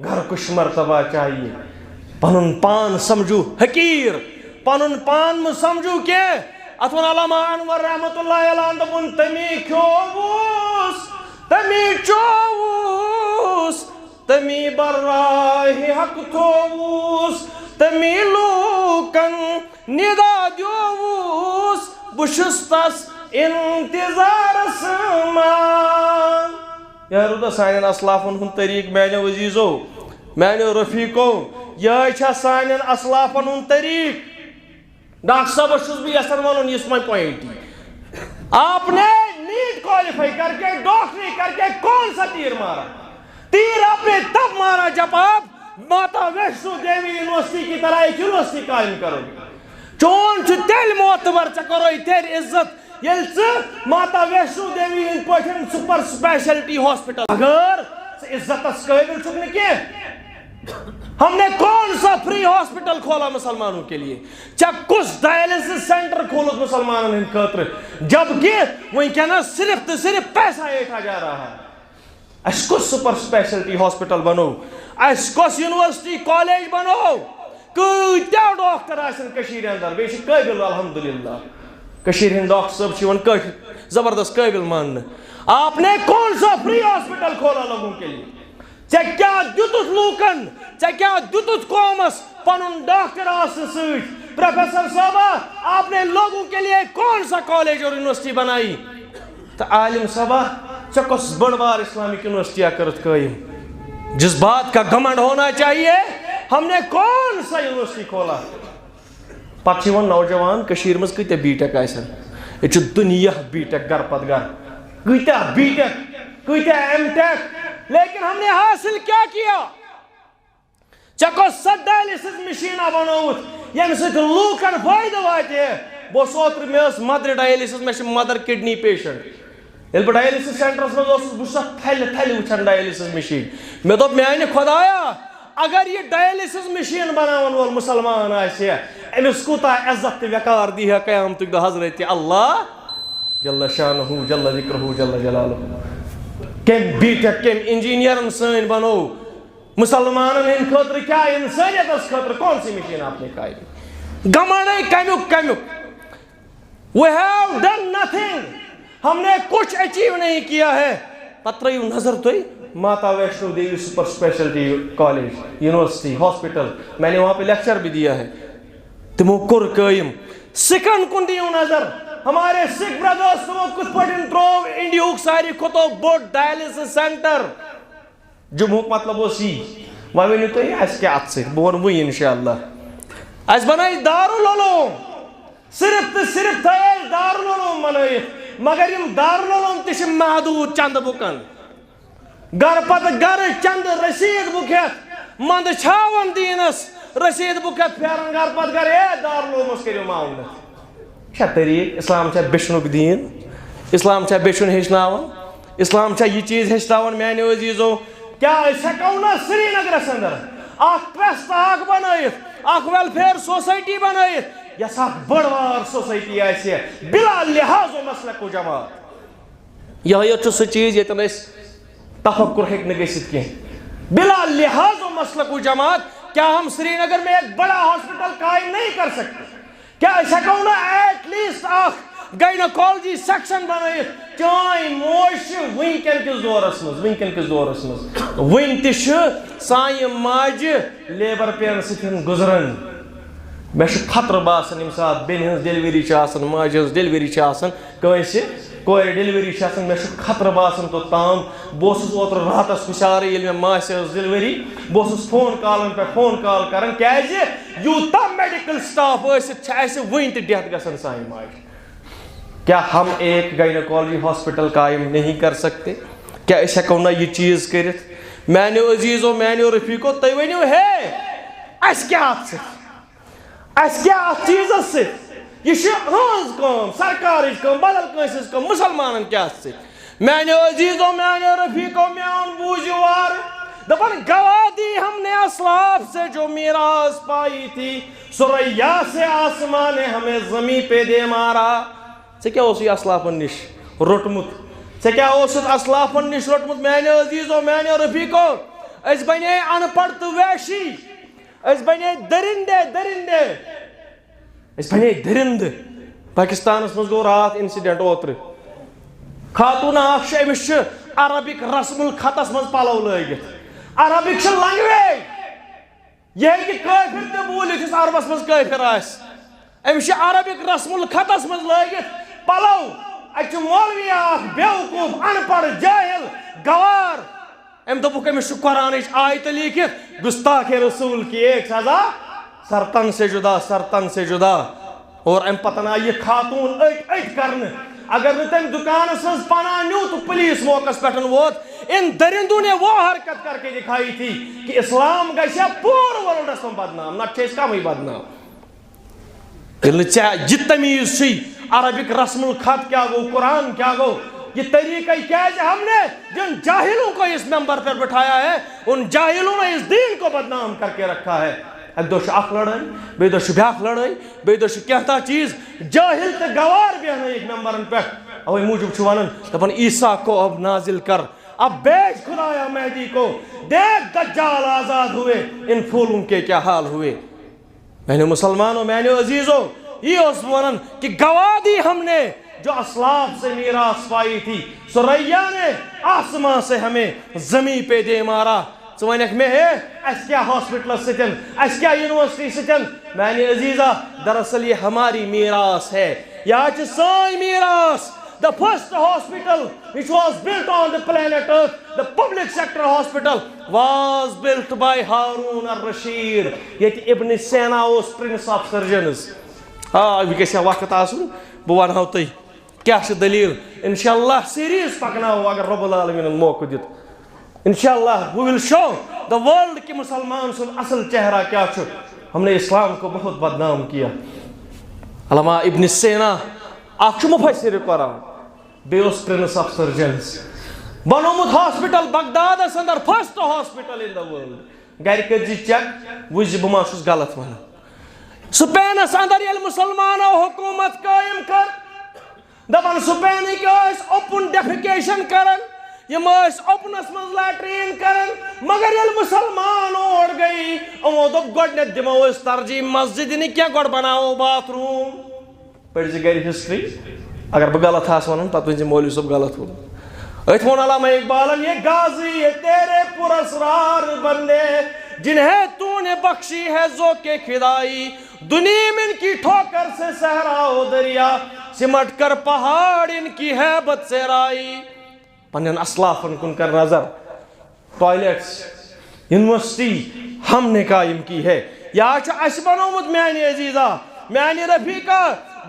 گھر کچھ مرتبہ چاہیے پنن پان سمجھو حقیر، پنن پان مہ سمجھو کہ اتون علامہ انور رحمت اللہ علیہ دپن تمی کھووس، تمی چووس، تمی براہ حق تھووس، تمی لوکن ندا دیووس. بشستس انتظار سمان. یہ رودا سانین اسلافن ہن طریق میانیو عزیزو میانیو رفیقو یہ چھا سانین اسلافن ہن طریق ڈاکٹر صاحب چھس بھی یسن ونن یہ مائی پوائنٹ آپ نے نیٹ کوالیفائی کر کے ڈاکٹری کر کے کون سا تیر مارا تیر آپ نے تب مارا جب آپ ماتا ویشنو دیوی یونیورسٹی کی طرح ایک یونیورسٹی قائم کرو چون چھ تیل معتبر چھ کرو تیل عزت یل ماتا ویشنو دیوی ان پوچھن سپر سپیشلٹی ہاسپٹل اگر عزت اس قابل چکنے کے ہم نے کون سا فری ہاسپٹل کھولا مسلمانوں کے لیے چاہ کس ڈائلسس سینٹر کھولت مسلمانوں ان خاطر جبکہ وہ کہنا صرف تو صرف پیسہ ایٹھا جا رہا ہے اس کس سپر سپیشلٹی ہاسپٹل بنو اس کس یونیورسٹی کالج بنو کتیا ڈاکٹر آسن کشیر اندر بیش قابل الحمدللہ کشیر ہند ڈاکٹر صاحب چون زبردست قابل ماننے آپ نے کون سا فری ہاسپٹل کھولا لوگوں کے لیے ژےٚ کیٛاہ دِتُتھ لوٗکن ژےٚ کیٛاہ دِتُتھ قومس پنُن ڈاکٹر آسنہٕ سۭتۍ پروفیسر صاحبہ آپ نے لوگوں کے لیے کون سا کالج اور یونیورسٹی بنائی تو عالم صاحبہ ژےٚ کۄس بٔڑ بار اسلامک یونیورسٹیاں کٔرٕتھ قٲیِم جس بات کا گھمنڈ ہونا چاہیے ہم نے کون سا یونیورسٹی کھولا پتہٕ چھِ یِوان نوجوان کٔشیٖرِ منٛز کۭتیاہ بی ٹیک آسن ییٚتہِ چھُ دُنیا بی ٹیک گرٕ پتہٕ گرٕ کۭتیاہ بی ٹیک کۭتیاہ ایم ٹیک لیکن ہم نے حاصل کیا کیا ژےٚ کۄس سۄ ڈایلسس مشیٖنا بنٲوٕتھ ییٚمہِ سۭتۍ لوٗکن فٲیدٕ واتہِ ہے بہٕ اوسُس اوترٕ مےٚ ٲس مدرِ ڈایلسس مےٚ چھِ مدر کڈنی پیشنٹ ییٚلہِ بہٕ ڈایلسس سینٹرس منٛز اوسُس بہٕ چھُس اتھ تھلہِ تھلہِ وٕچھان ڈایلسس مشیٖن مےٚ دوٚپ میانہِ خۄدایا اگر یہ ڈایلسس مشیٖن بناون وول مسلمان آسہِ ہے أمِس کوٗتاہ عزت تہٕ وقار دی ہے قیامتُک دۄہ حضرتِ اللہ جل شانہ جل ذکرہ جل جلالہ کم بی ٹیک کم انجینئرن سن بنو مسلمانن ہند خاطر کیا انسانیت اس خاطر کون سی مشین آپ نے کھائی گمانے کمیک کمیک we have done nothing ہم نے کچھ اچیو نہیں کیا ہے پتریو نظر تو Mata Vaishno Devi super speciality college university hospital میں نے وہاں پہ لیکچر بھی دیا ہے تمو کور قائم سکن کن دیو نظر ہمارے سکھ برادرز تمو کت پٹن ترو انڈیوک ساری کھتو بوڑ ڈائلسس سینٹر جمہوک مطلب ہو سی وہی تو یہ اس کے عد سے بون وہی انشاءاللہ اس بنائی دارالعلوم صرف تھا دارالعلوم بنائی مگر یم دارالعلوم تیش محدود چند بکن گر پت گر چند رسید بکت مند چھاون دینس رسید بکت پھیرن گر پت گر دارالعلوم اس کریو معاونت کیا طریق اسلام چھا بشنک دین اسلام چھا بشن ہیچناون اسلام چھا یہ چیز ہیچناون میانیو عزیزو کیا اس ہکونا سری نگرس اندر اخ ٹرسٹ اخ بنائیت اخ ویلفیئر سوسائٹی بنائیت یا سا بڑوار سوسائٹی ایسی ہے بلا لحاظ و مسلک و جماعت یہ چھو سو چیز یہ اس تفکر ہیک نگیست کی بلا لحاظ و مسلک و جماعت کیا ہم سری نگر میں ایک بڑا ہاسپٹل قائم نہیں کر سکتے کیا ایسا کہونا ایٹ لیسٹ آخ گائنوکالوجی سیکشن بنائیت چاہی موش ونکن کس دورس مز ونتش سائیں ماج لیبر پین ستن گزرن میں خطر باسن یم سات بین ہنز ڈیلیوری چاسن ماج ہنز ڈیلیوری چاسن کیسے کوئی ڈیلیوری چاسن میں خطر باسن تو تام بوسس اوتر راتس خوشارے یل میں ماس ہنز ڈیلیوری بوسس فون کالن پہ فون کال کرن کیازِ یوتا میڈیکل سٹاف ٲسِتھ چھِ اَسہِ وٕنہِ تہِ ڈیتھ گژھان سانہِ ماجہِ کیا ہم ایک گائنوکالوجی ہاسپٹل قائم نہیں کر سکتے کیا اس ہیکو نہ یہ چیز کرت میانیو عزیزو میانیو رفیقو تُہۍ ؤنِو ہے اَسہِ کیٛاہ اَتھ چیٖزس سۭتۍ یہ چھِ ہٕنٛز کٲم سرکارٕچ کٲم بدل کٲنٛسہِ ہٕنٛز کٲم مُسلمانن کیٛاہ اَتھ سۭتۍ میانیو عزیزو میانیو رفیقو میون بوٗزِو وارٕ دپن گواہ دی ہم نے اسلاف سے جو میراث پائی تھی سریا سے آسمان نے ہمیں زمین پہ دے مارا ژےٚ کیٛاہ اوسُے اسلافن نِش روٚٹمُت ژےٚ کیٛاہ اوسُتھ اسلافن نِش روٚٹمُت میانیو عزیزو میانیو رفیقو أسۍ بنے ان پڑھ تہٕ ویشی أسۍ بنے درندے أسۍ بنے درندٕ پاکستانس منٛز گوٚو راتھ انسیڈنٹ اوترٕ خاتون اکھ چھِ أمِس چھِ عربک رسم الخطس منٛز پلو لٲگِتھ عربک چھِ لنگویج یہ ہیٚکہِ کٲفِر تہِ بوٗلِتھ یُس عربس منٛز کٲفِر آسہِ أمِس چھِ عربک رسم الخطس منٛز لٲگِتھ پلو اچھا مولوی بیوقوف ان پڑھ جاہل گوار ام دوپک امس قرآن آیت لکھت گستاخ رسول کی ایک سزا سرتن سے جدا، سرتن سے جدا. اور ام پتہ نا یہ خاتون اٹ کرنے اگر نہ تم دکانس من پناہ نیو تو پولیس موقع پہ ووت. ان درندوں نے وہ حرکت کر کے دکھائی تھی کہ اسلام گژھِ پور ورلڈس من بدنام، نہ کمی بدنام. یہ تمیز چھی عربک رسم الخط کیا گو، قرآن کیا گو، یہ طریقہ کیا ہے. ہم نے جن جاہلوں کو اس ممبر پر بٹھایا ہے ان جاہلوں نے اس دین کو بدنام کر کے رکھا ہے. اک دو اخ لڑائی، بی دو بیاکھ لڑائی، بی دو کہتا چیز جاہل تو گوار بیہن ایک ممبرن پہ. اوے موجود ونان دپان عیسیٰ کو اب نازل کر، اب بیچ خدایا مہدی کو، دیکھ دجال آزاد ہوئے، ان پھولوں کے کیا حال ہوئے. میں نے مسلمانوں، میں نے عزیزوں، یہ اس ونان کہ گواہ دی ہم نے جو اسلاف سے میراث پائی تھی. سریا نے آسمان سے ہمیں زمین پہ دے مارا. ژٕ وَنکھ مےٚ ہے اس کیا ہاسپٹل ستن، اس کیا یونیورسٹی ستن. میں نے عزیزہ دراصل یہ ہماری میراث ہے، یہ سان میراث. The first hospital which was built on the planet Earth, the public sector hospital, was built by Harun al-Rashid. Yet Ibn Sina was prince of surgeons. یہ گژھِ وقت آسُن بہٕ ونہو تۄہہِ کیٛاہ چھِ دلیٖل. انشاءاللہ سیریز پکناوو اگر رب العالمین موقع دِتھ. انشاءاللہ we will show the world کہ مسلمان سن اصل چہرہ کیا چھُ. ہم نے اسلام کو بہت بدنام کیا. علامہ ابن سینا اکھ چھُ مفسر قرآن، بیٚیہِ اوس پرنس آف سرجنز، بنومُت ہاسپٹل بغدادس اندر first hospital in the world. گھر کٔرزِ چیک وٕچھزِ بہٕ ما چھُس غلط ونان. سپینس اندر ییٚلہِ مسلمانو حکومت قٲیِم کٔر، دپان سپینٕکۍ ٲسۍ اوپن ڈیفیکیشن کران، یم ٲسۍ اوپنس منٛز لیٹریٖن کران. مگر ییٚلہِ مسلمان اور گٔیی یِمو دوٚپ گۄڈٕنیتھ دِمو أسۍ ترجیح مسجد نہٕ کینٛہہ، گۄڈٕ بناوو باتھ روٗم. پٔرزِ گرِ ہسٹری، اگر بہٕ غلط آسہٕ ونان پتہٕ ؤنزِ مولوی صٲب غلط ووٚن. أتھۍ ووٚن علامہ اقبالن یہ غازی ہے تیرے پراسرار بندے جنہیں تو نے بخشی ہے ذوق خدائی، دنیا میں ان کی ٹھوکر سے صحرا و دریا سمٹ کر پہاڑ ان کی ہیبت سے رائی. پنن اسلافن کن کر نظر. ٹوائلٹس یونیورسٹی ہم نے قائم کی ہے. یا اس بنومت میانی عزیزہ، میانی رفیقہ،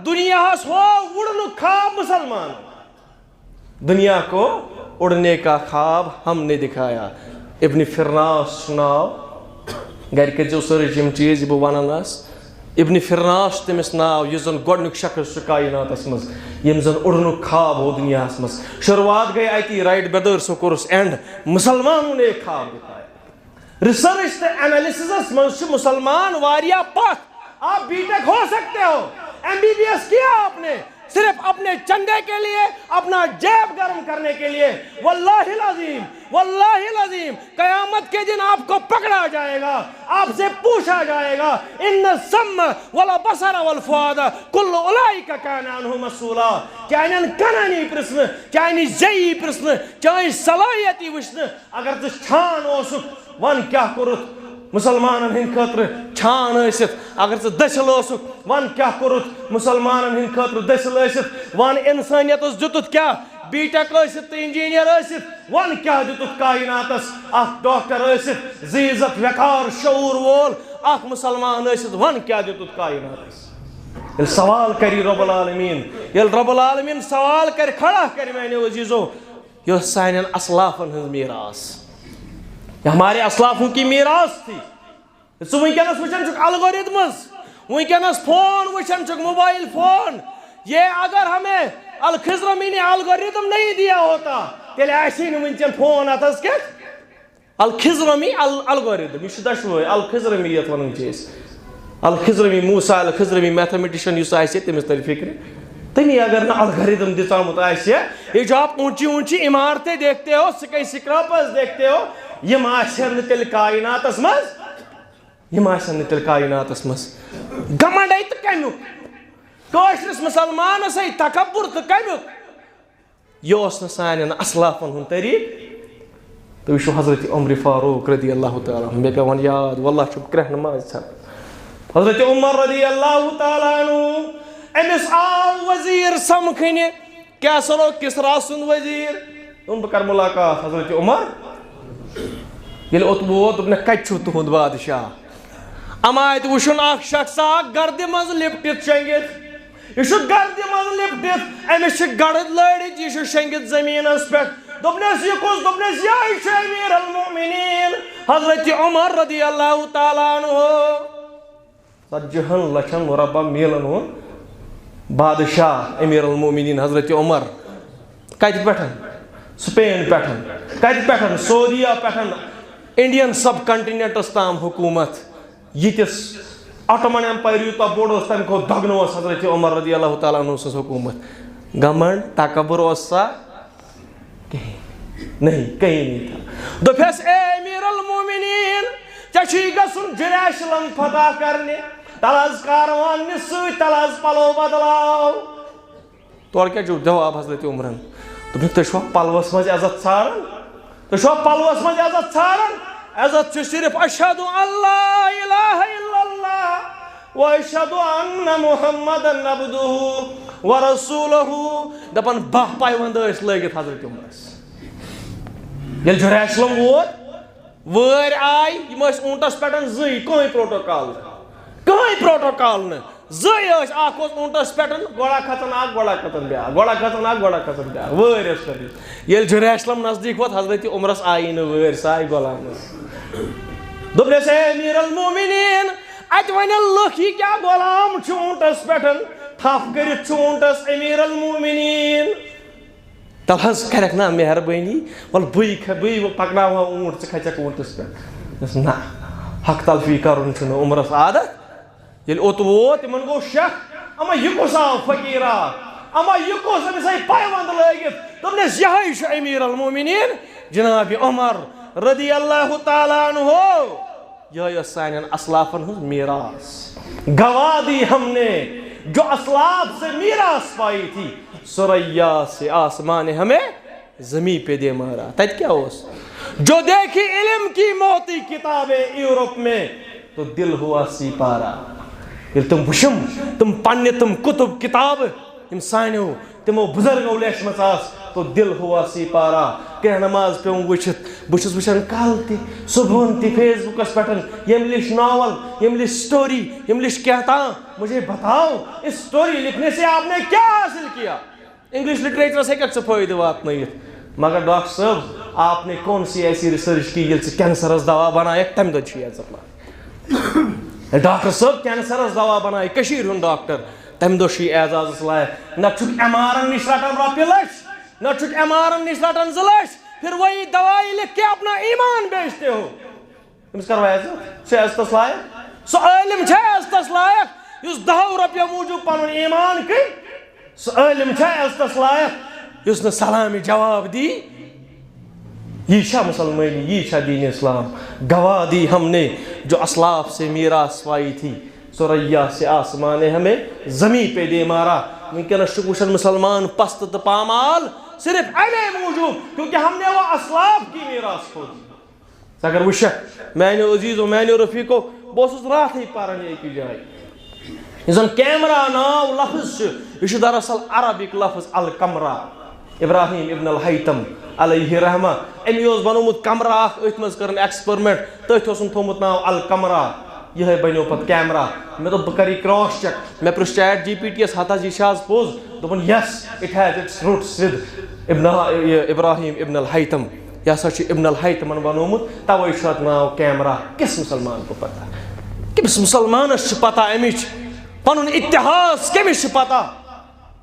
دنیا ہو اڑن خواب مسلمان. دنیا کو اڑنے کا خواب ہم نے دکھایا. ابن فرناس ناو، گھر کٔرزیو سرچ یم چیز بہٕ ونان آس. ابن فرناس تٔمِس ناو یُس زن گۄڈنیُک شخص چھُ کائناتس منٛز ییٚمۍ زن اڑنُک خواب ہو دنیاہس منٛز. شروعات گئی اتی رائٹ برادرسو کوٚرُس اینڈ مسلمانوں نے ایک خواب دکھایا. ریسرچ تہٕ اینالسسس منٛز چھُ مسلمان واریاہ پتھ. آپ بی ٹیک ہو سکتے ہو، ایم بی بی ایس کیا آپ نے صرف اپنے چندے کے لیے، اپنا جیب گرم کرنے کے لیے. واللہ العظیم، واللہ العظیم قیامت کے دن آپ کو پکڑا جائے گا، آپ سے پوچھا جائے گا ان السم والبصر والفؤاد کل اولئک کان عنہ مسئولا. چانین کنانی پرسن، چانی زیی پرسن، چانی صلاحیتی وچھن. اگر ژٕ چھان اوسُکھ ون کیا کوٚرُتھ مسلمانن ہند خاطر چھان ٲسِتھ. اگر ژٕ دٔسِل اوسُکھ ون کیا کوٚرُتھ مسلمانن ہند خاطر دٔسِل ٲسِتھ. ون انسانیتس دِتُتھ کیا، بی ٹیک ٲسِتھ تہٕ انجیٖنیر ٲسِتھ ون کیا دِتُتھ کائناتس. اکھ ڈاکٹر ٲسِتھ ذی عزت وقار شعوٗر وول اکھ مسلمان ٲسِتھ ون کیا دِتُتھ کائناتس. ییٚلہِ سوال کری رب العالمین، ییٚلہِ رب العالمین سوال کرِ کھڑا کرِ میانیو عزیزو، یہ سانین اسلافن ہنٛز میراث، یہ ہمارے اسلافوں کی میراث تھی. ژٕ وٕنکیٚنس وٕچھان چھُکھ الگورتھمز، وٕنکیٚنس فون وٕچھان چھُکھ موبائل فون. یہ اگر ہمیں الخضرمی نے الگورتھم نہیں دیا ہوتا تیٚلہِ آسہِ نہٕ وٕنکیٚن فون اتھس کیٚتھ. الخضرمی الگورتھم یہ چھُ دۄشوے. الخضرمی یتھ ونان چھِ أسۍ، الخضرمی موسیٰ الخضرمی میتھمیٹیشن یُس آسہِ تٔمِس ترِ فکرِ. تمی اگر نہ الگورتھم دِژامُت آسہِ، یہ جو آپ اونچی اونچی عمارتیں دیکھتے ہو، سکائی سکراپرز دیکھتے ہو، یم آسن نہٕ تیٚلہِ کائناتس منٛز، یم آسن نہٕ تیٚلہِ کائناتس منٛز. گمنڈے تہٕ کمیُک، کٲشرِس مسلمانس ہے تکبر تہٕ کمیُک. یہ اوس نہٕ سانٮ۪ن اسلافن ہُنٛد طریٖقہٕ. تُہۍ وٕچھِو حضرت عمر فاروق رضی اللہ تعالیٰ عنہ، مےٚ پیٚوان یاد واللہ چھُم کرٛٮ۪ہنہٕ ماز ژھٮ۪نان. حضرت عمر رضی اللہ تعالیٰ عنہ أمِس آو وزیٖر سمکھنہِ کیسرو کسرا سن وزیر تم بہ کر ملاقات حضرت عمر یل اوت ووت دوپن کت چھو تہند بادشاہ اما ات وشن اخ شخص گرد مز لپٹت شنگت یہ گرد مز لپٹت امس گڑد لڑت یہ شنگت زمینس پہ دوپنس یہ کس دوپنس یہ امیر المؤمنین حضرت عمر رضی اللہ تعالیٰ عنہ 40 لچھن مربع میلن ہون بادشاہ امیر المؤمنین حضرت عمر کت پہ سپین پہ کت پہ سعودیہ پہ انڈین سب کنٹیننٹس تام حکومت یتس آٹومن ایمپائر یوتہ بوڑ تمہ کھت دگنو حضرت عمر رضی اللہ تعالیٰ عنہ سن حکومت گمنڈ تکبر سا نہیں کہیں نہیں تھا دپس اے امیر المومنین چھی گھن جریشلم فتح کرنے تلاز کاروان ست تلاز پلو بدلاو تور کیا جواب حضرت عمرن دپن تھی پلوس مز عزت ژھاران تھی پلوس مز عزت ژھاران عزت صرف اشہد اللہ الہ الا اللہ و اشہد ان محمد عبدہ و رسولہ دپن 10 پائونٛد ٲسۍ لٲگِتھ حضرت عمرس ییٚلہِ جریشلم ووت وٲرۍ آے یِم ٲسۍ اونٹس پٮ۪ٹھ زٕے کٕہٕنۍ پروٹوکال نہٕ زٕے ٲسۍ اکھ اوس اونٹس پٮ۪ٹھ گۄڈا کھژان اکھ گۄڈا کھژان بیٛاکھ گۄڈا کھژان اکھ گۄڈا کھژان بیٛاکھ وٲرۍ ٲس کٔرِتھ ییٚلہِ جریشلم نزدیٖک ووت حضرت عمرس آیی نہٕ وٲرۍ سۄ آیہِ غلامس دوٚپنس اے امیر المومنین اتہِ ونن لُکھ یہِ کیٛاہ غلام چھُ اونٹس پٮ۪ٹھ تھپھ کٔرِتھ چھُ اونٹس امیر المومنین تل حظ کرکھ نا مہربٲنی ول بٕے پکناوہا اونٹ ژٕ کھژکھ اونٹس پٮ۪ٹھ دوٚپُس نہ حق تلفی کرُن چھُنہٕ عمرس عادت ییٚلہِ اوٚت ووت تِمن گوٚو شک اما یہِ کُس آو فقیرا اما یہِ کُس أمِس آیہِ پایونٛد لٲگِتھ دوٚپنس یِہوٚے چھُ امیر المومنین جناب عمر رضی اللہ تعالیٰ عنہ یہ سانین اسلافن ہز میراث گواہ دی ہم نے جو اسلاف سے میراث پائی تھی سریا سے آسمان ہمیں زمین پہ دے مارا تت کیا ہوس جو دیکھی علم کی موتی کتابیں یورپ میں تو دل ہوا سی پارا تم وشم تم پنہ تم کتب کتاب تم سانیو تمو بزرگو لیچمژ آس تو دل ہوا سی پارا کہ نماز پہ وچھت بچس وچھان کل تہ صبح تہ فیس بکس پہ یم لکھ ناول یم لکھ سٹوری یم لکھ کہتا مجھے بتاؤ اس سٹوری لکھنے سے آپ نے کیا حاصل کیا انگلش لٹریچر سے کیا فائدہ واتنائت مگر ڈاکٹر صاحب آپ نے کون سی ایسی ریسرچ کی یل کینسرس دوا بنائے تمہ دہ چھ اعزاز ڈاکٹر صاحب کینسرس دوا بنائے کشیر ہند ڈاکٹر تمہ دہ چھ اعزاز لائق نہ چھک ایم آر این نش رٹان رۄپیہِ لچھ نہ چھک ایم آر این نش رٹان 2 لچھ پھر وہی دوائی لکھ کے اپنا ایمان بیچتے ہو تمس کرو عزت چھ عزتس لائق سو عالم چھ عزتس لائق یس 10 رۄپیو موجوب پنن ایمان کن سو عالم چھ عزتس لائق یس نہ سلامی جواب دی یہ چھا مسلمانی یہ چھا دین اسلام گواہ دی ہم نے جو اسلاف سے میراث پائی تھی سریا سے آسمان ہمیں زمین پہ دے مارا ونکس وچھان مسلمان پست تو پامال صرف امی موجود کیونکہ ہم نے وہ اسلاف کی میراث کھو دی اگر وچھک میانہ عزیزو میانہ رفیقو بہت رات ہی پارن ایک جائے زن کیمرہ ناو لفظ یہ دراصل عربک لفظ الکمرہ ابراہیم ابن الحیتم علیہ رحمہ امی بنومت کمرہ ات مز کرن ایکسپیرمنٹ تھی تھومت ناو الکمرہ یہ بنو پت کیمرہ میں تو بہ کراس چیک میں پرس chat G P T yes ہتا جی شاز پوز دپن yes it has its roots with Ibrahim ibn al-Haytham یہ ہسا ابن الحیتمن بنومت توے چھ ناو کیمرہ کس مسلمان کو پتہ کس مسلمانس پتہ امچ پن اتہاس کمس پتہ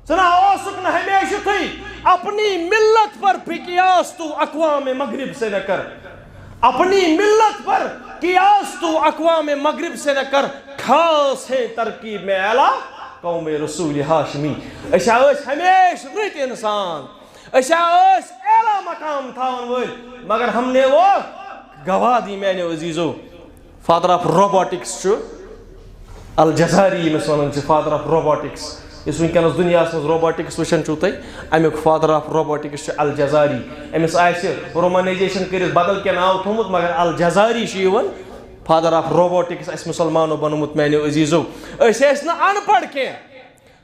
سنا اوسک نہ ہمیشہ تھی اپنی ملت پر قیاس تو اقوام مغرب سے نہ کر اپنی ملت پر قیاس تو اقوام مغرب سے نہ کر خاص ہے ترکیب میں اعلیٰ قوم رسول ہاشمی اشا ہمیشہ رت انسان اشا اعلیٰ مقام تھاون ول مگر ہم نے وہ گواہ دی میانہ عزیزو فادر آف روبوٹکس الجزاری یمس ونان فادر آف روبوٹکس اس ونکس دنیا مز روبوٹکس وچھان چھو تھی امیک فادر آف روبوٹکس الجزاری امس رومنائزیشن کرت بدل کی ناو تھومت مگر الجزاری فادر آف روبوٹکس اس مسلمانوں بنومت میانہ عزیزو اس نا ان پڑھ کے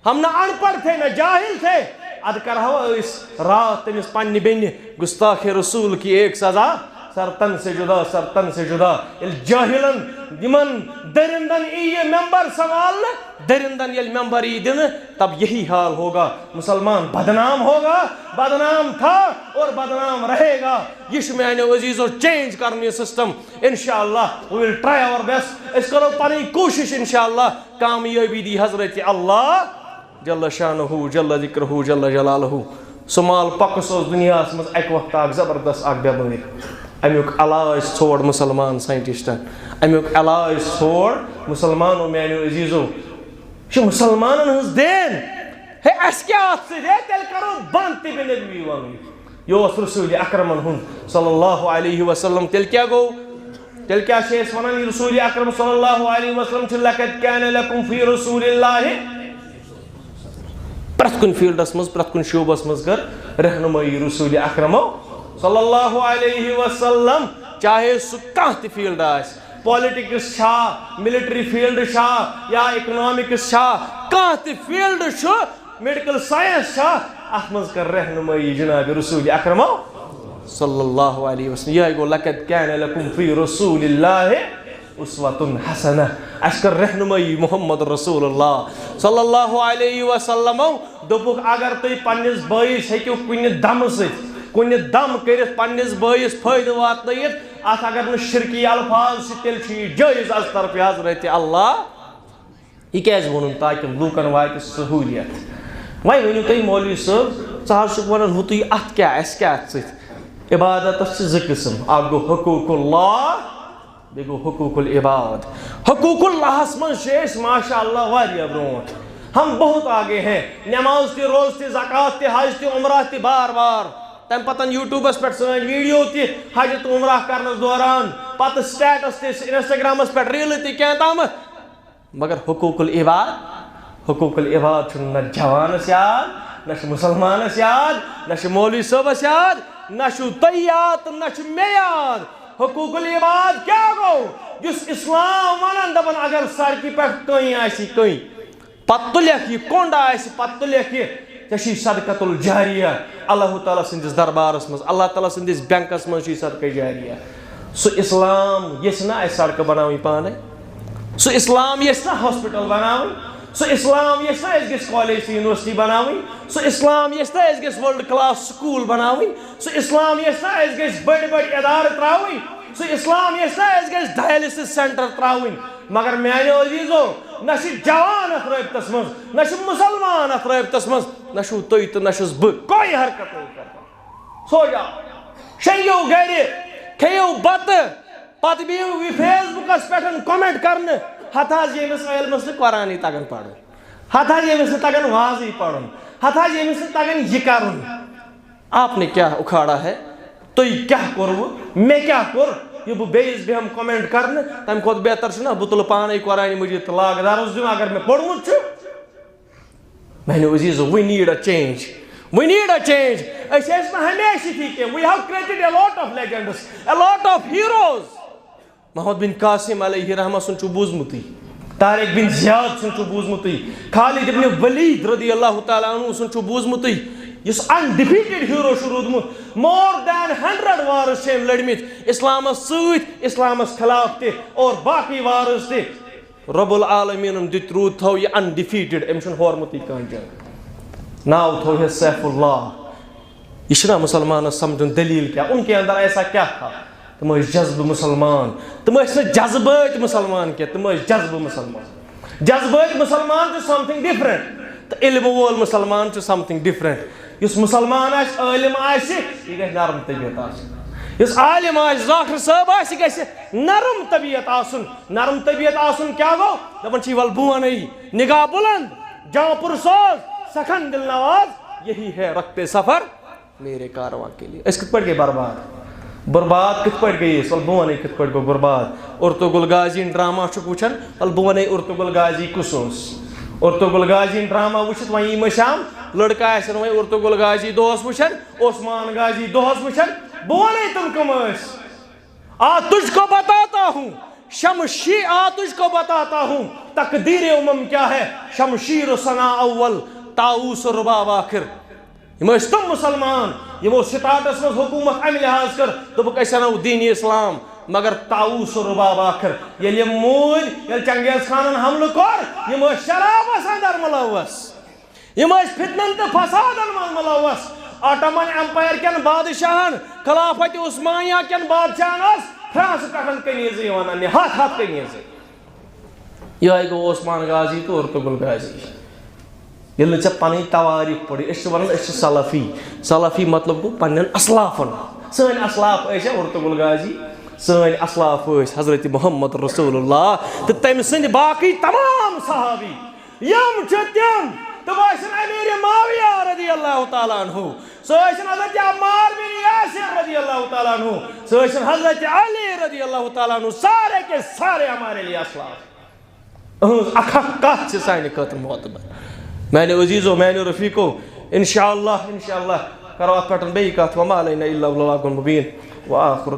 ہم نہ ان پڑھ تھے نہ جاہل تھے اد کرہو اس رات تمس پنہ بین گستاخ رسول کی ایک سزا سرتن سے جدا سرتن سے جدا جاہلن یمن درندن یہ ممبر سوال درندن یل ممبر دن تب یہی حال ہوگا مسلمان بدنام ہوگا بدنام تھا اور بدنام رہے گا یہ میانو عزیزو چینج کرنے یہ سسٹم انشاءاللہ we will try our best اس کرو پنی کوشش انشاءاللہ کامیابی دی حضرت اللہ جل شانہ جل ذکرہ جل جلالہ سمال پکس دنیا مز اک وقت اک زبردست اک بیماری امیک علاج ژھوڑ مسلمان سائنٹسٹن امیک علاج ژھوڑ مسلمانو میانو عزیزو یہ مسلمانن ہز دین ہے اس کیا ہے تیل کرو بند تہ نبی ون یہ رسول اکرمن ہن صلی اللہ علیہ وسلم تیل کیا گو تیل کیا اس ونان رسول اکرم صلی اللہ علیہ وسلم چھ لقد کان لکم فی رسول اللہ پرت کن فیلڈس مز پرت کن شعبس مز کر رہنمائی رسول اکرمو صلی اللہ علیہ وسلم چاہے سہ کانٛہہ تہِ فیلڈ آسہِ پالٹکس چھا ملٹری فیلڈ چھا یا اکنامکس چھا کانٛہہ تہِ فیلڈ چھُ میڈیکل سائنس چھا اتھ منٛز کر رہنمائی جناب رسول اکرمو صلی اللہ علیہ وسلم یہ گو لقد کان لکم فی رسول اللہ اسوۃ حسنہ اس کر رہنمائی محمد رسول اللہ صلی اللہ علیہ وسلم دوپک اگر تھی پنس بٲیس ہیٚکِو کُنہِ دمہٕ سۭتۍ کُنہِ دم کٔرِتھ پنس بٲیس فٲیدٕ واتنٲیِتھ اتھ اگر نہٕ شرکی الفاظ چھِ تیٚلہِ چھُ یہِ جٲیز از طرف حضرت اللہ یہ کیٛازِ ووٚنُن تاکہِ لوٗکن واتہِ سہوٗلیت وۄنۍ ؤنِو تُہۍ مولوی صٲب ژٕ حظ چھُکھ ونان ہُہ تُہۍ اتھ کیٛاہ اَسہِ کیٛاہ اتھ سۭتۍ عبادتس چھِ زٕ قٕسم اکھ گوٚو حقوٗق اللہ بیٚیہِ گوٚو حقوٗق العباد حقوٗق اللہس منٛز چھِ أسۍ ماشاء اللہ واریاہ برونٛٹھ ہم بہت آگے ہیں نماز تہِ روز تہِ زکات تہِ حج تہِ عمرہ تہِ بار بار تم پتن یوٹیوبس پہ سن ویڈیو تہ حج تو عمرہ کرنس دوران پتہ سٹیٹس تہ انسٹاگرامس پہ ریل تہ کیا تام مگر حقوق العباد چھ نہ جوانس یاد نہ مسلمانس یاد نہ مولوی صٲبس یاد نہ تہ یاد نہ مے یاد حقوق العباد کیا گو جس اسلام ونان دپان اگر سڑکہ پہ کہیں آسی کہیں پتہ تُلکھ یہ کونڈ آسہِ پتہ تُلکھ یہ ژےٚ صدقۃ الجاریہ اللہ تعالیٰ سندس دربارس مز اللہ تعالیٰ سندس بینکس مز صدقہ جاریہ سہ اسلام یس نا اسہ سڑکہ بناوٕنۍ پانے سہ اسلام یس نا ہاسپٹل بناوٕنۍ سہ اسلام یس نا اس گژھِ کالیج تہٕ یونیورسٹی بناوٕنۍ سہ اسلام یس نا اس گژھِ ورلڈ کلاس سکول بناوٕنۍ سہ اسلام یس نا اس گژھِ بڑِ بڑِ ادارٕ تراوٕنۍ سہ اسلام یس نا اس گژھِ ڈائلسس سینٹر تراوٕنۍ مگر میانیو عزیزو نہ جوان ات رٲبطس مز نہ مسلمان ات رٲبطس مز نہ تُہۍ تہٕ نہ چھُس بہٕ کوئی حرکت نہیں کران سو جاؤ شیٚنگِو گرِ کھیٚیِو بتہٕ پتہٕ بِہِو فیس بُکس پٮ۪ٹھ کومنٹ کرنہٕ ہتھ حظ ییٚمِس علمس نہٕ قرآنٕے تگان پرُن ہتھ حظ ییٚمِس نہٕ تگان وازٕے پرُن ہتھ حظ ییٚمِس نہٕ تگان یہِ کرُن آپ نے کیا اکھاڑا ہے تُہۍ کیٛاہ کوٚروٕ مےٚ کیٛاہ کوٚر یہ بہ بیس بہم کومنٹ کرنے تمہ کھت بہتر چھُ نا بہ تُلہٕ پانے قرآن مجید تو لاگ درس دِیُن اگر مےٚ پوٚرمُت چھُ میانیو عزیزو we need a change أسۍ ٲسۍ نہٕ ہمیشہِ یِتھی کینٛہہ we have created a lot of legends a lot of heroes محمد بن قاسم علیہ رحمہ سُنٛد چھُ بوٗزمُتٕے طارق بن زیاد سُنٛد چھُ بوٗزمُتٕے خالد ابن ولید رضی اللہ تعالیٰ عنہ سُنٛد چھُ بوٗزمُتٕے یس undefeated hero چھُ روٗدمُت more than 100 wars چھِ أمۍ لٔڑمٕتۍ اسلامس سۭتۍ اسلامس خلاف تہِ اور باقٕے wars تہِ رب العالمیٖنن دیُت روٗد تھو یہِ undefeated أمۍ چھُنہٕ ہورمُتٕے کانٛہہ جنگ ناو تھو ہے سیف اللہ یہ چھُنہ مسلمانس سمجھُن دلیل کیا ان کے اندر ایسا کیا تھا تم ٲسۍ جذبہٕ مسلمان تم ٲسۍ نہٕ جذبٲتۍ مسلمان کینٛہہ تم ٲسۍ جذبہٕ مسلمان جذبٲتۍ مسلمان چھُ سمتھنگ ڈفرنٹ تہٕ علمہٕ وول مسلمان چھُ سمتھنگ ڈفرنٹ یُس مسلمان آسہِ عٲلِم آسہِ یہِ گژھِ نرم طبیعت آسُن یُس عالِم آسہِ ذاکر صٲب آسہِ یہِ گژھِ نرم طبیعت آسُن نرم طبیعت آسُن کیٛاہ گوٚو دپان چھِ ول بہٕ وَنَے نگاہ بُلند جاں پُرسوز سخن دل نواز یہی ہے رکھتے سفر میرے کارواں کے لیے أسۍ کِتھ پٲٹھۍ گٔے برباد کِتھ پٲٹھۍ گٔے أسۍ ول بہٕ وَنَے کِتھ پٲٹھۍ گوٚو برباد ارطغرل غازی یِن ڈرامہ چھُکھ وٕچھان ول بہٕ وَنَے ارطغرل غازی کُس اوس ارطغرل غازی یِن ڈرامہ وٕچھِتھ وۄنۍ یِم ٲسۍ آم لڑکہٕ آسن وۄنۍ ارطغرل غازی دۄہس وٕچھان عثمان غازی دۄہس وٕچھان بہٕ وَنَے تِم کٕم ٲسۍ تُجھ کو بتاتا ہوں شمشیر تجھ کو بتاتا ہوں تقدیر امم کیا ہے شمشیر ثنا اول طاؤس رباب آخر یم تم مسلمان یمو سٹاٹس مز حکومت امہ لحاظ کر دوپک أسۍ انو دین اسلام مگر طاووس و رباب آخر یل مود یل چنگیز خانن حملہ کور یم شرابس اندر ملوث یم فتنن تو فسادن من ملوث آٹمن امپائر کن بادشاہن خلافت عثمانیہ کن بادشاہن فرانس پہ کنیز ونان ہاتھ ہاتھ کنیز یہ گو عثمان غازی تو ارطغرل غازی یل ژے پنٕنۍ تواریخ پڑھی أسۍ چھِ ونان أسۍ چھِ سلفی سلفی مطلب گو پنن اسلافن سٲنۍ اسلاف ٲسۍ ارطغرل غازی سٲنۍ اسلاف ٲسۍ حضرت محمد رسول اللہ تو تمہِ سٕنٛدۍ باقٕے تمام صحابی یم چھِ تِم تم ٲسِن امیر معاویہ رضی اللہ تعالیٰ عنہ سُہ ٲسِن حضرت عمار بن یاسر رضی اللہ تعالیٰ عنہ سُہ ٲسِن حضرت علی رضی اللہ تعالیٰ عنہ سارے کے سارے ہمارے لیے اسلاف اہنٛز اکھ اکھ کتھ چھِ سانہِ خٲطرٕ معتبر میانہِ عزیزو میانہِ رفیقو انشاءاللہ کرو اتھ پٮ۪ٹھ بیٚیہِ کتھ وما علینا الا البلاغ المبین وآخر